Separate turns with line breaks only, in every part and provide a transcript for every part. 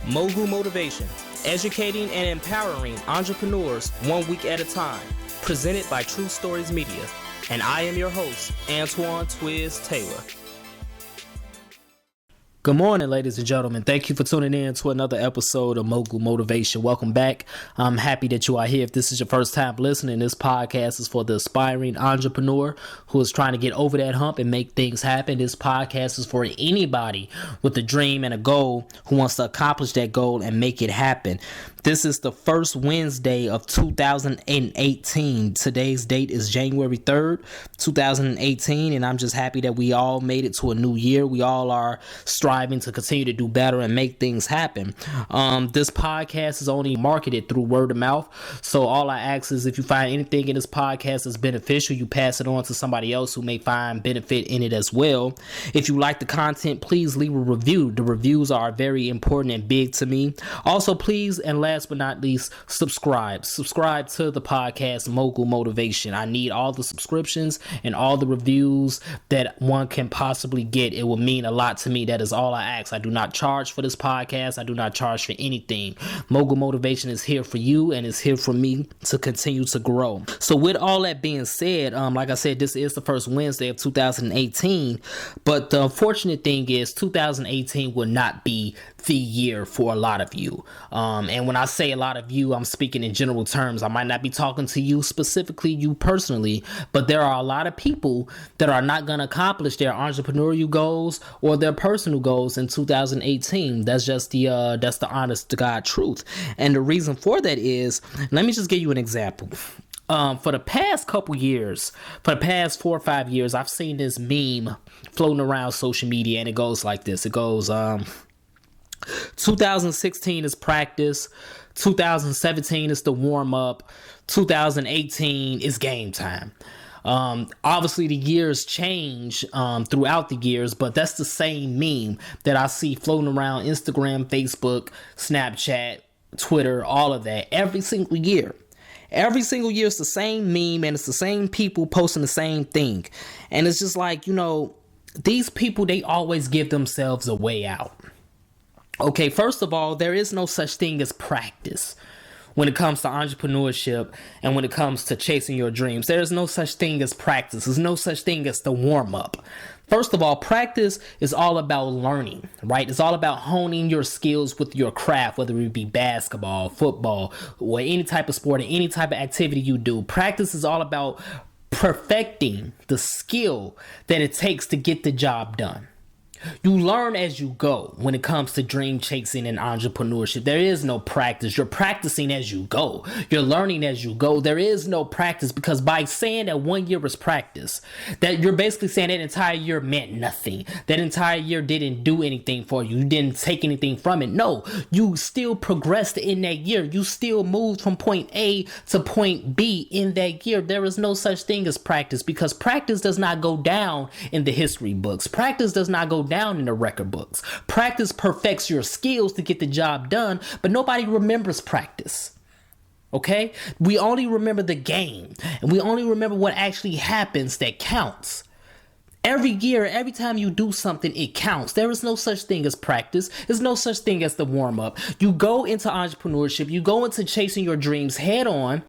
Mogul Motivation, educating and empowering entrepreneurs 1 week at a time. Presented by True Stories Media. And I am your host, Antoine Twiz Taylor. Good morning, ladies and gentlemen. Thank you for tuning in to another episode of Mogul Motivation. Welcome back. I'm happy that you are here. If this is your first time listening, this podcast is for the aspiring entrepreneur who is trying to get over that hump and make things happen. This podcast is for anybody with a dream and a goal who wants to accomplish that goal and make it happen. This is the first Wednesday of 2018. Today's date is January 3rd, 2018, and I'm just happy that we all made it to a new year. We all are striving to continue to do better and make things happen. This podcast is only marketed through word of mouth, so all I ask is if you find anything in this podcast is beneficial, you pass it on to somebody else who may find benefit in it as well. If you like the content, please leave a review. The reviews are very important and big to me. Also, please, and last but not least, subscribe to the podcast Mogul Motivation. I need all the subscriptions and all the reviews that one can possibly get. It will mean a lot to me. That is all I ask. I do not charge for this podcast. I do not charge for anything. Mogul Motivation is here for you and is here for me to continue to grow. So with all that being said, like I said, this is the first Wednesday of 2018, but the unfortunate thing is 2018 will not be the year for a lot of you. And when I say a lot of you, I'm speaking in general terms. I might not be talking to you specifically, you personally, but there are a lot of people that are not going to accomplish their entrepreneurial goals or their personal goals in 2018. That's just the honest to God truth. And the reason for that is, let me just give you an example. For the past couple years, for the past 4 or 5 years, I've seen this meme floating around social media, and it goes like this. It goes, 2016 is practice, 2017 is the warm-up, 2018 is game time. Obviously the years change throughout the years, but that's the same meme that I see floating around Instagram, Facebook, Snapchat, Twitter, all of that every single year. Every single year it's the same meme and it's the same people posting the same thing. And it's just like, these people, they always give themselves a way out. Okay, first of all, there is no such thing as practice when it comes to entrepreneurship and when it comes to chasing your dreams. There is no such thing as practice. There's no such thing as the warm-up. First of all, practice is all about learning, right? It's all about honing your skills with your craft, whether it be basketball, football, or any type of sport or any type of activity you do. Practice is all about perfecting the skill that it takes to get the job done. You learn as you go when it comes to dream chasing and entrepreneurship. There is no practice. You're practicing as you go. You're learning as you go. There is no practice, because by saying that 1 year was practice, that you're basically saying that entire year meant nothing. That entire year didn't do anything for you. You didn't take anything from it. No, you still progressed in that year. You still moved from point A to point B in that year. There is no such thing as practice, because practice does not go down in the history books. Practice does not go down in the record books. Practice perfects your skills to get the job done, but nobody remembers practice. Okay? We only remember the game, and we only remember what actually happens that counts. Every year, every time you do something, it counts. There is no such thing as practice. There's no such thing as the warm-up. You go into entrepreneurship, you go into chasing your dreams head on,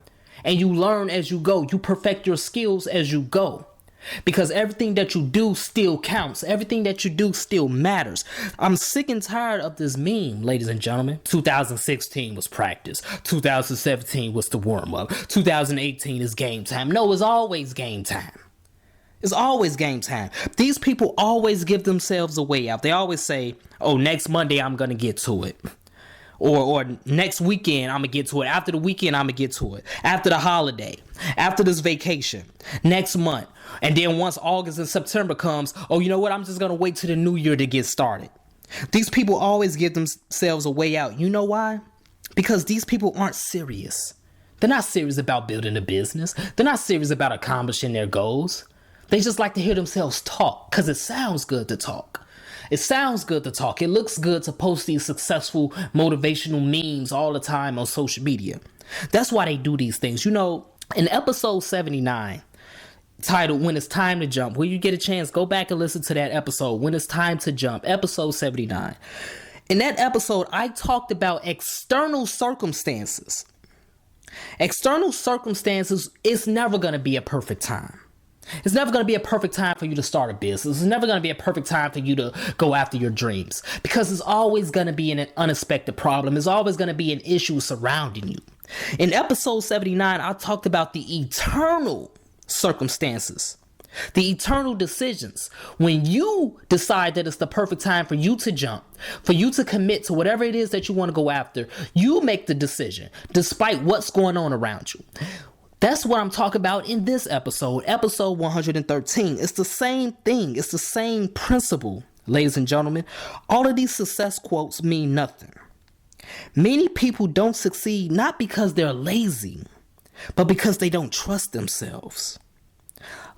and you learn as you go. You perfect your skills as you go. Because everything that you do still counts. Everything that you do still matters. I'm sick and tired of this meme, ladies and gentlemen. 2016 was practice. 2017 was the warm-up. 2018 is game time. No, it's always game time. It's always game time. These people always give themselves a way out. They always say, oh, next Monday I'm going to get to it. Or next weekend, I'm going to get to it. After the weekend, I'm going to get to it. After the holiday. After this vacation. Next month. And then once August and September comes, oh, you know what? I'm just going to wait till the new year to get started. These people always give themselves a way out. You know why? Because these people aren't serious. They're not serious about building a business. They're not serious about accomplishing their goals. They just like to hear themselves talk because it sounds good to talk. It sounds good to talk. It looks good to post these successful motivational memes all the time on social media. That's why they do these things. In episode 79, titled When It's Time to Jump, where you get a chance, go back and listen to that episode, When It's Time to Jump, episode 79. In that episode, I talked about external circumstances. External circumstances, it's never going to be a perfect time. It's never going to be a perfect time for you to start a business. It's never going to be a perfect time for you to go after your dreams, because it's always going to be an unexpected problem. It's always going to be an issue surrounding you. In episode 79, I talked about the eternal circumstances, the eternal decisions. When you decide that it's the perfect time for you to jump, for you to commit to whatever it is that you want to go after, you make the decision despite what's going on around you. That's what I'm talking about in this episode, episode 113. It's the same thing. It's the same principle, ladies and gentlemen. All of these success quotes mean nothing. Many people don't succeed not because they're lazy, but because they don't trust themselves.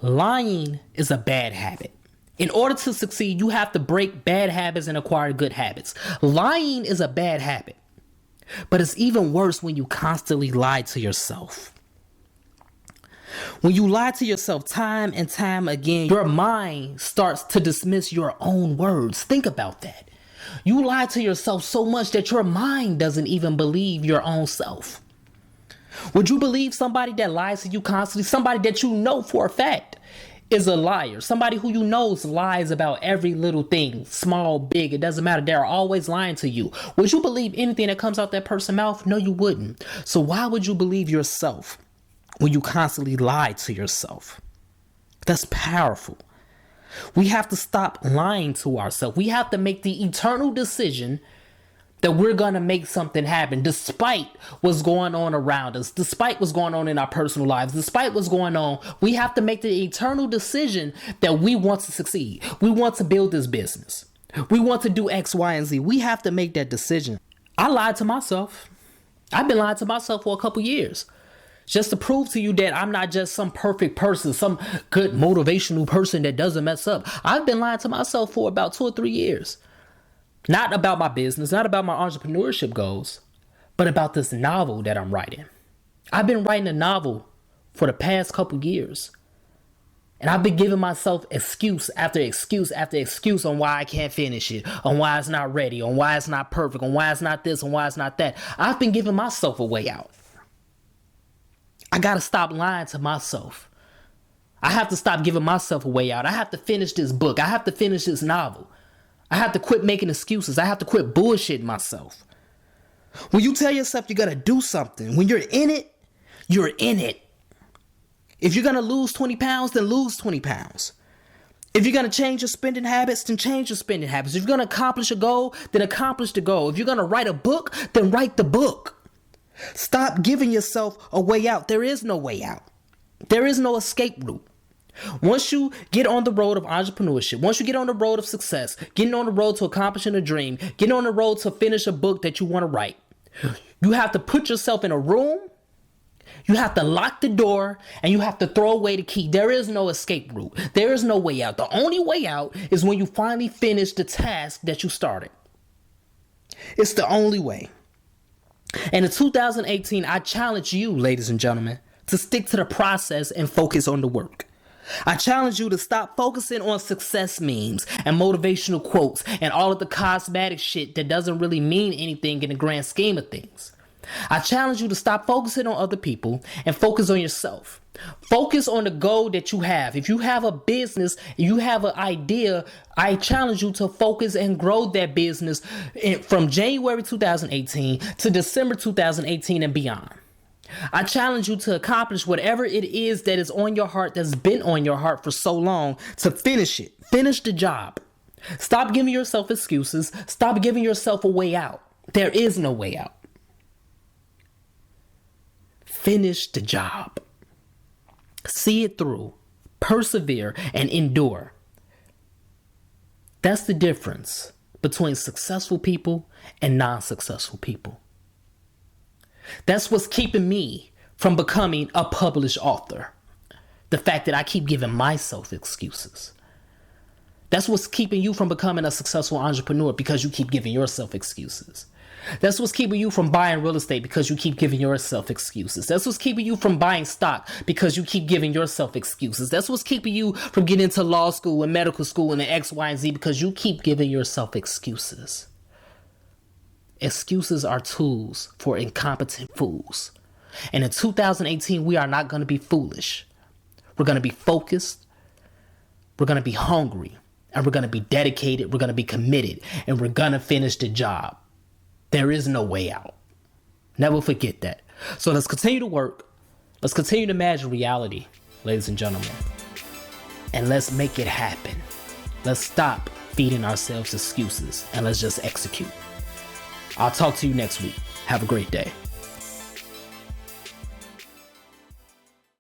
Lying is a bad habit. In order to succeed, you have to break bad habits and acquire good habits. Lying is a bad habit, but it's even worse when you constantly lie to yourself. When you lie to yourself time and time again, your mind starts to dismiss your own words. Think about that. You lie to yourself so much that your mind doesn't even believe your own self. Would you believe somebody that lies to you constantly? Somebody that you know for a fact is a liar. Somebody who you know lies about every little thing, small, big, it doesn't matter. They're always lying to you. Would you believe anything that comes out that person's mouth? No, you wouldn't. So why would you believe yourself when you constantly lie to yourself? That's powerful. We have to stop lying to ourselves. We have to make the eternal decision that we're going to make something happen despite what's going on around us, despite what's going on in our personal lives, despite what's going on. We have to make the eternal decision that we want to succeed. We want to build this business. We want to do X, Y, and Z. We have to make that decision. I lied to myself. I've been lying to myself for a couple years, just to prove to you that I'm not just some perfect person, some good motivational person that doesn't mess up. I've been lying to myself for about 2 or 3 years. Not about my business, not about my entrepreneurship goals, but about this novel that I'm writing. I've been writing a novel for the past couple years, and I've been giving myself excuse after excuse after excuse on why I can't finish it, on why it's not ready, on why it's not perfect, on why it's not this, on why it's not that. I've been giving myself a way out. I got to stop lying to myself. I have to stop giving myself a way out. I have to finish this book. I have to finish this novel. I have to quit making excuses. I have to quit bullshitting myself. When you tell yourself you're going to do something, when you're in it, you're in it. If you're going to lose 20 pounds, then lose 20 pounds. If you're going to change your spending habits, then change your spending habits. If you're going to accomplish a goal, then accomplish the goal. If you're going to write a book, then write the book. Stop giving yourself a way out. There is no way out. There is no escape route. Once you get on the road of entrepreneurship, once you get on the road of success, getting on the road to accomplishing a dream, getting on the road to finish a book that you want to write, you have to put yourself in a room, you have to lock the door, and you have to throw away the key. There is no escape route. There is no way out. The only way out is when you finally finish the task that you started. It's the only way. And in 2018, I challenge you, ladies and gentlemen, to stick to the process and focus on the work. I challenge you to stop focusing on success memes and motivational quotes and all of the cosmetic shit that doesn't really mean anything in the grand scheme of things. I challenge you to stop focusing on other people and focus on yourself. Focus on the goal that you have. If you have a business, you have an idea, I challenge you to focus and grow that business from January 2018 to December 2018 and beyond. I challenge you to accomplish whatever it is that is on your heart, that's been on your heart for so long, to finish it. Finish the job. Stop giving yourself excuses. Stop giving yourself a way out. There is no way out. Finish the job. See it through. Persevere and endure. That's the difference between successful people and non-successful people. That's what's keeping me from becoming a published author. The fact that I keep giving myself excuses. That's what's keeping you from becoming a successful entrepreneur, because you keep giving yourself excuses. That's what's keeping you from buying real estate, because you keep giving yourself excuses. That's what's keeping you from buying stock, because you keep giving yourself excuses. That's what's keeping you from getting into law school and medical school and the X, Y, and Z, because you keep giving yourself excuses. Excuses are tools for incompetent fools. And in 2018, we are not going to be foolish. We're going to be focused. We're going to be hungry. And we're going to be dedicated. We're going to be committed. And we're going to finish the job. There is no way out. Never forget that. So let's continue to work. Let's continue to imagine reality, ladies and gentlemen. And let's make it happen. Let's stop feeding ourselves excuses and let's just execute. I'll talk to you next week. Have a great day.